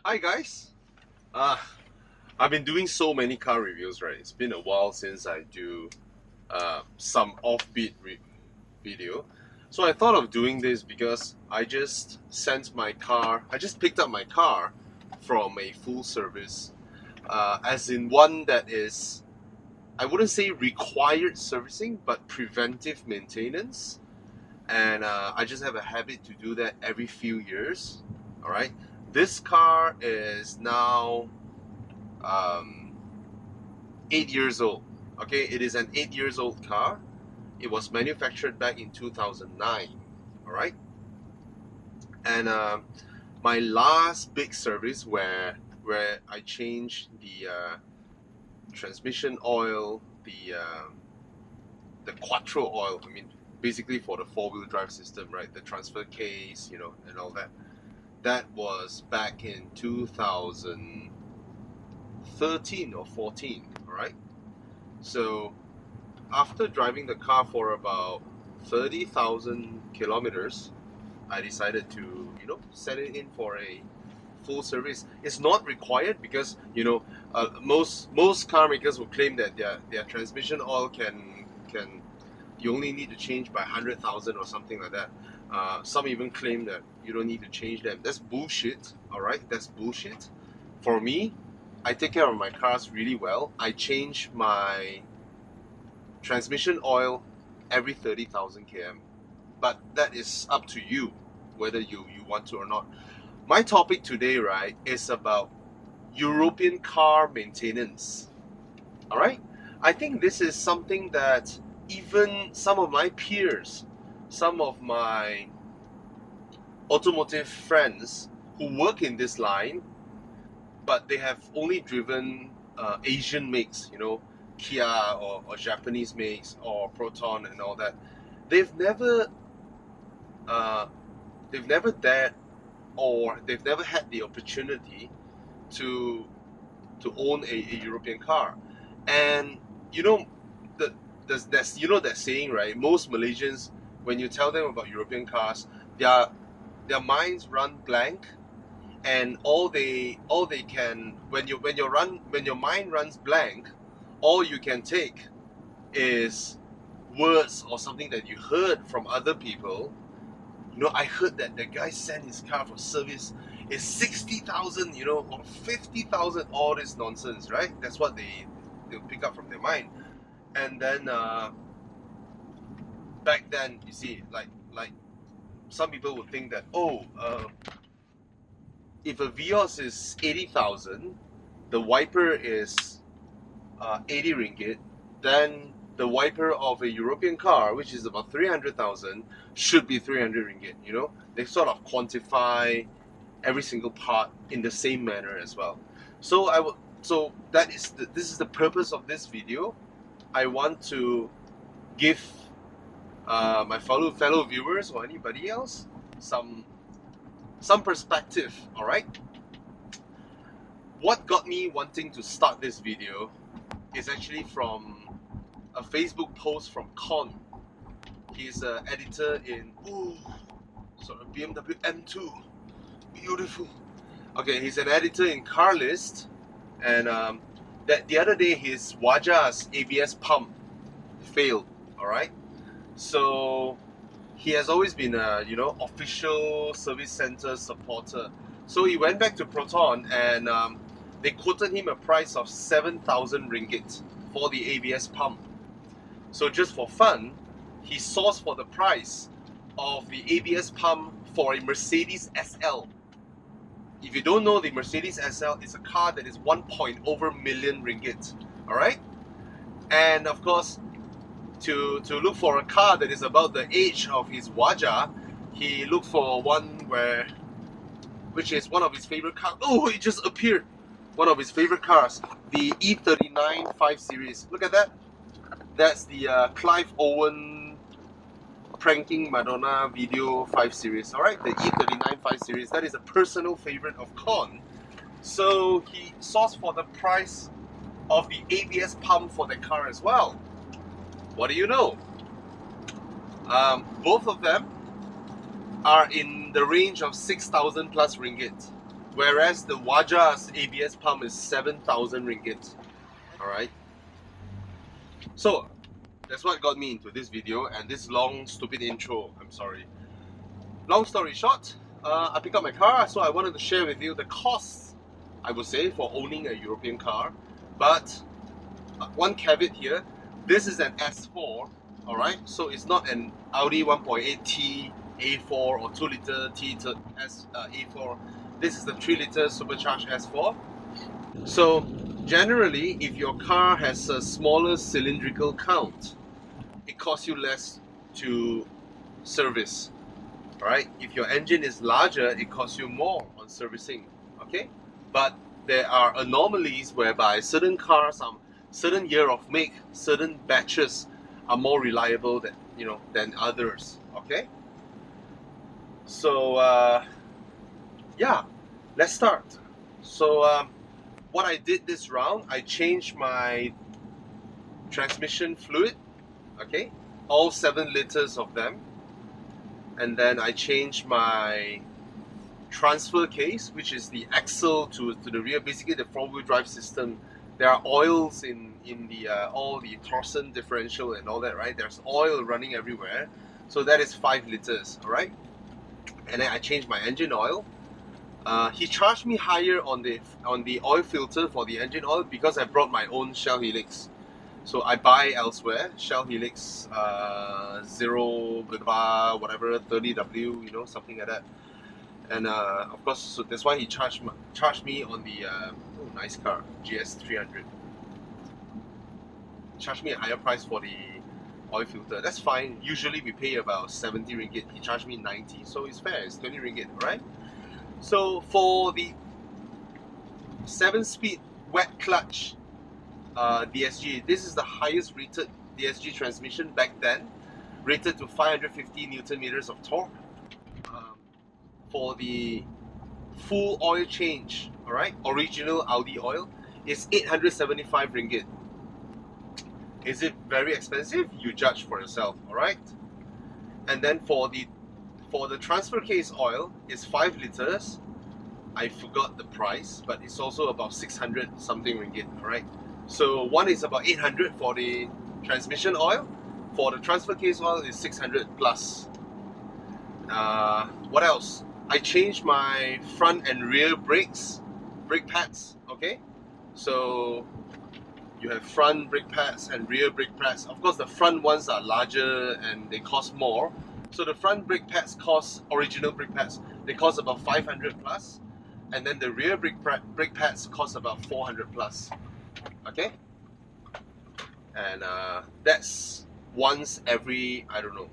Hi guys. Uh, I've been doing so many car reviews, right? It's been a while since I do some offbeat video. So I thought of doing this because I just picked up my car from a full service, as in one that is, I wouldn't say required servicing, but preventive maintenance. And I just have a habit to do that every few years. All right. This car is now um, 8 years old. Okay, it is an 8 years old car. It was manufactured back in 2009. All right, and my last big service where I changed the transmission oil, the quattro oil. I mean, basically for the four-wheel drive system, right? The transfer case, and all that. That was back in 2013 or 14. All right. So after driving the car for about 30,000 kilometers, I decided to, set it in for a full service. It's not required because, most car makers will claim that their transmission oil can you only need to change by 100,000 or something like that. Some even claim that you don't need to change them. That's bullshit. All right, that's bullshit. For me, I take care of my cars really well. I change my transmission oil every 30,000 km. But that is up to you whether you want to or not. My topic today, right, is about European car maintenance. All right? I think this is something that even some of my peers, some of my automotive friends who work in this line, but they have only driven Asian makes, Kia or Japanese makes or Proton and all that. They've never uh, they've never dared, or they've never had the opportunity to own a European car. And you know the that's that saying, right? Most Malaysians, when you tell them about European cars, their minds run blank, and all they can, when your mind runs blank, all you can take is words or something that you heard from other people. I heard that the guy sent his car for service is 60,000, or 50,000. All this nonsense, right? That's what they'll pick up from their mind. And then back then, you see, like some people would think that, if a Vios is 80,000, the wiper is 80 ringgit, then the wiper of a European car, which is about 300,000, should be 300 ringgit. They sort of quantify every single part in the same manner as well. So this is the purpose of this video. I want to give my fellow viewers or anybody else some perspective. All right. What got me wanting to start this video is actually from a Facebook post from Con. He's an editor in BMW M2, beautiful. Okay, he's an editor in Car List, and that the other day his Waja's ABS pump failed. All right, so he has always been a official service center supporter. So he went back to Proton, and they quoted him a price of 7,000 ringgit for the ABS pump. So just for fun, he sourced for the price of the ABS pump for a Mercedes SL. If you don't know, the Mercedes SL is a car that is 1 million ringgit. All right, and of course, to look for a car that is about the age of his Waja, he looked for one which is one of his favorite cars. Oh, it just appeared. One of his favorite cars, the E39 5 Series. Look at that. That's the Clive Owen pranking Madonna video 5 Series. All right, the E39 5 Series. That is a personal favorite of Con. So he sourced for the price of the ABS pump for the car as well. What do you know? Both of them are in the range of 6,000 plus ringgit. whereas the Waja's ABS pump is 7,000 ringgit. Alright, so that's what got me into this video and this long stupid intro. I'm sorry. Long story short, I picked up my car, so I wanted to share with you the costs, I would say, for owning a European car. But one caveat here, this is an S4, alright? So it's not an Audi 1.8T A4 or 2-litre T A4. This is the 3-litre supercharged S4. So generally, if your car has a smaller cylindrical count, it costs you less to service. Right? If your engine is larger, it costs you more on servicing. Okay? But there are anomalies whereby certain cars, certain year of make, certain batches are more reliable than others. Okay? So yeah, let's start. So what I did this round, I changed my transmission fluid. Okay, all 7 liters of them. And then I changed my transfer case, which is the axle to the rear, basically the front-wheel drive system. There are oils in the all the torsion differential and all that, right? There's oil running everywhere, so that is 5 liters, all right? And then I changed my engine oil. He charged me higher on the oil filter for the engine oil because I brought my own Shell Helix. So I buy elsewhere, Shell Helix 0 whatever 30W, something like that. And of course, so that's why he charged me on the nice car, GS 300. Charged me a higher price for the oil filter. That's fine. Usually we pay about 70 ringgit. He charged me 90, so it's fair. It's 20 ringgit, right? So for the 7-speed wet clutch DSG, this is the highest rated DSG transmission back then, rated to 550 Newton meters of torque. For the full oil change, all right, original Audi oil, is 875 ringgit. Is it very expensive? You judge for yourself, all right? And then for the transfer case oil, is 5 liters. I forgot the price, but it's also about 600 something ringgit, all right? So one is about 800 for the transmission oil. For the transfer case oil is 600 plus. What else? I changed my front and rear brake pads. Okay, so you have front brake pads and rear brake pads. Of course, the front ones are larger and they cost more. So the front brake pads original brake pads, they cost about 500 plus, and then the rear brake pads cost about 400 plus. Okay, and that's once every, I don't know,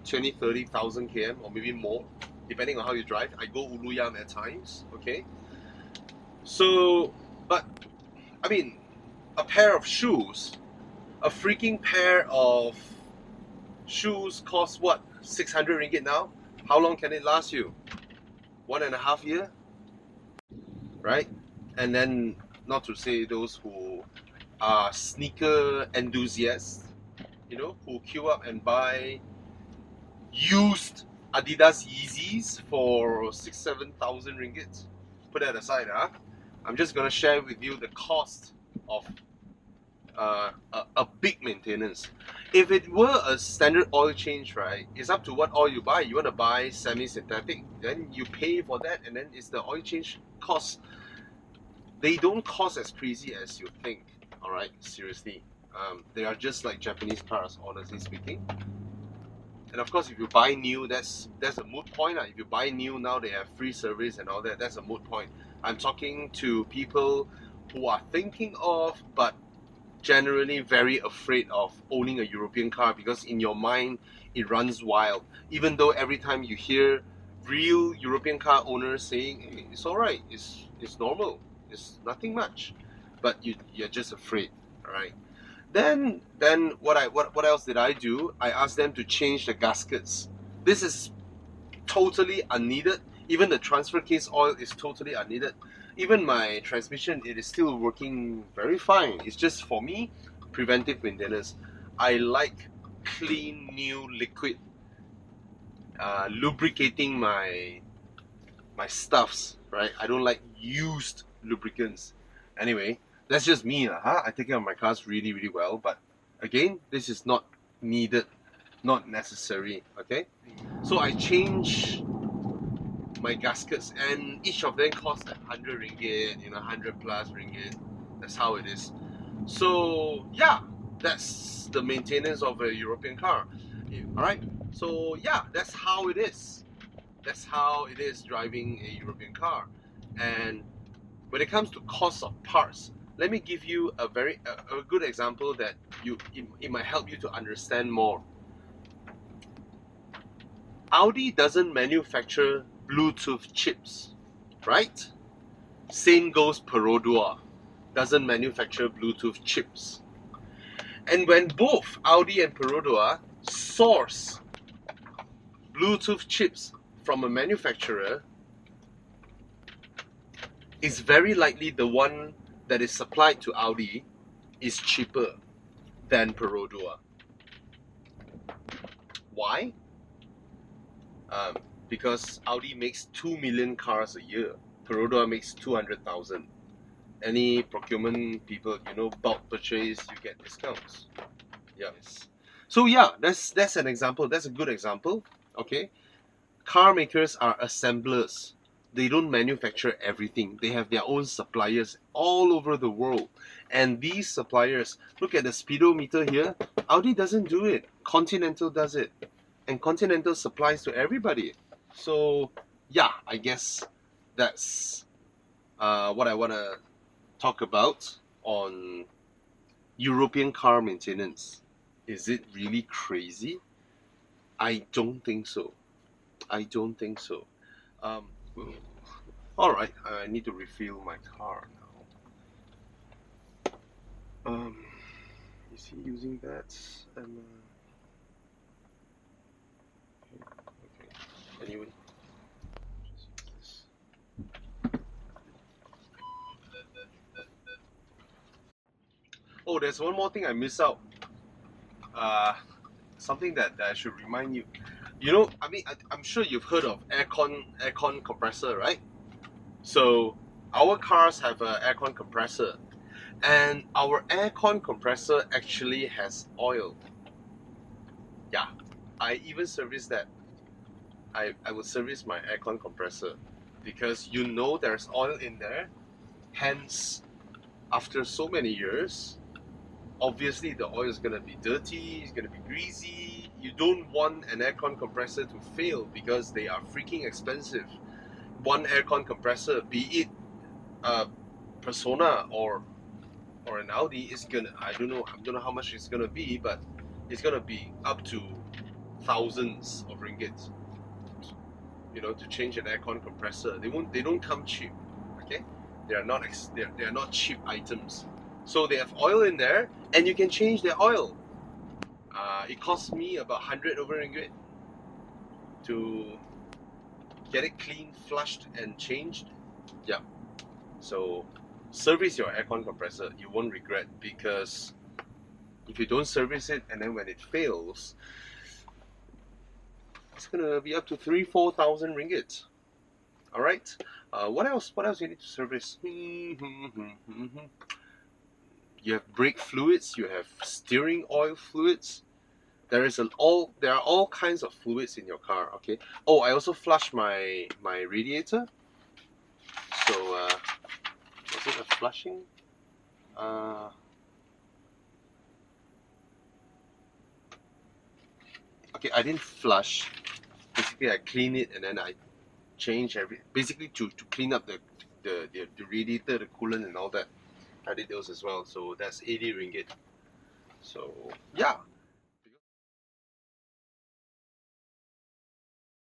20,000-30,000 km or maybe more, depending on how you drive. I go Uluyam at times. Okay, so but I mean, a pair of shoes, a freaking pair of shoes costs what, 600 ringgit now? How long can it last you? 1.5 years, right? And then, not to say those who are sneaker enthusiasts, who queue up and buy used Adidas Yeezys for 6,000-7,000 ringgit. Put that aside, huh? I'm just gonna share with you the cost of a big maintenance. If it were a standard oil change, right, it's up to what oil you buy. You want to buy semi-synthetic, then you pay for that, and then it's the oil change cost. They don't cost as crazy as you think. All right, seriously, they are just like Japanese cars, honestly speaking. And of course, if you buy new, that's a moot point. If you buy new now, they have free service and all that. That's a moot point. I'm talking to people who are thinking of, but generally very afraid of owning a European car, because in your mind it runs wild. Even though every time you hear real European car owners saying, hey, it's alright, it's normal, it's nothing much, but you're just afraid, alright? Then what else did I do? I asked them to change the gaskets. This is totally unneeded. Even the transfer case oil is totally unneeded. Even my transmission, it is still working very fine. It's just, for me, preventive maintenance. I like clean new liquid lubricating my my stuffs, right? I don't like used lubricants. Anyway, that's just me, huh? I take care of my cars really, really well, but again, this is not needed, not necessary, okay? So I change my gaskets, and each of them cost like 100 ringgit, 100 plus ringgit. That's how it is. So yeah, that's the maintenance of a European car. Alright, so yeah, that's how it is. That's how it is driving a European car. And when it comes to cost of parts, let me give you a good example that it might help you to understand more. Audi doesn't manufacture Bluetooth chips, right? Same goes Perodua, doesn't manufacture Bluetooth chips. And when both Audi and Perodua source Bluetooth chips from a manufacturer, it's very likely the one that is supplied to Audi is cheaper than Perodua. Why? Because Audi makes 2 million cars a year. Perodua makes 200,000. Any procurement people, bulk purchase, you get discounts. Yes. So yeah, that's an example. That's a good example. Okay. Car makers are assemblers. They don't manufacture everything. They have their own suppliers all over the world. And these suppliers, look at the speedometer here. Audi doesn't do it. Continental does it. And Continental supplies to everybody. So yeah, I guess that's what I want to talk about on European car maintenance. Is it really crazy? I don't think so. I don't think so. All right, I need to refill my car now. Is he using that? Okay. Anyway, just use this. Oh, there's one more thing I missed out. Something that I should remind you. I'm sure you've heard of aircon compressor, right? So our cars have an aircon compressor, and our aircon compressor actually has oil. Yeah, I even service that. I will service my aircon compressor because there's oil in there. Hence, after so many years, obviously the oil is gonna be dirty, it's gonna be greasy. You don't want an aircon compressor to fail because they are freaking expensive. One aircon compressor, be it a Persona or an Audi, is gonna, I don't know how much it's gonna be, but it's gonna be up to thousands of ringgit. To change an aircon compressor, they don't come cheap. Okay, they are not cheap items. So they have oil in there, and you can change their oil. It cost me about 100 over ringgit to get it clean, flushed, and changed. Yeah. So service your aircon compressor. You won't regret, because if you don't service it and then when it fails, it's gonna be up to 3,000-4,000 ringgit. All right. What else? What else you need to service? You have brake fluids. You have steering oil fluids. There are all kinds of fluids in your car. Okay. Oh, I also flush my radiator. So was it a flushing? Okay, I didn't flush. Basically, I clean it and then I change basically to clean up the radiator, the coolant, and all that. I did those as well. So that's 80 ringgit. So yeah.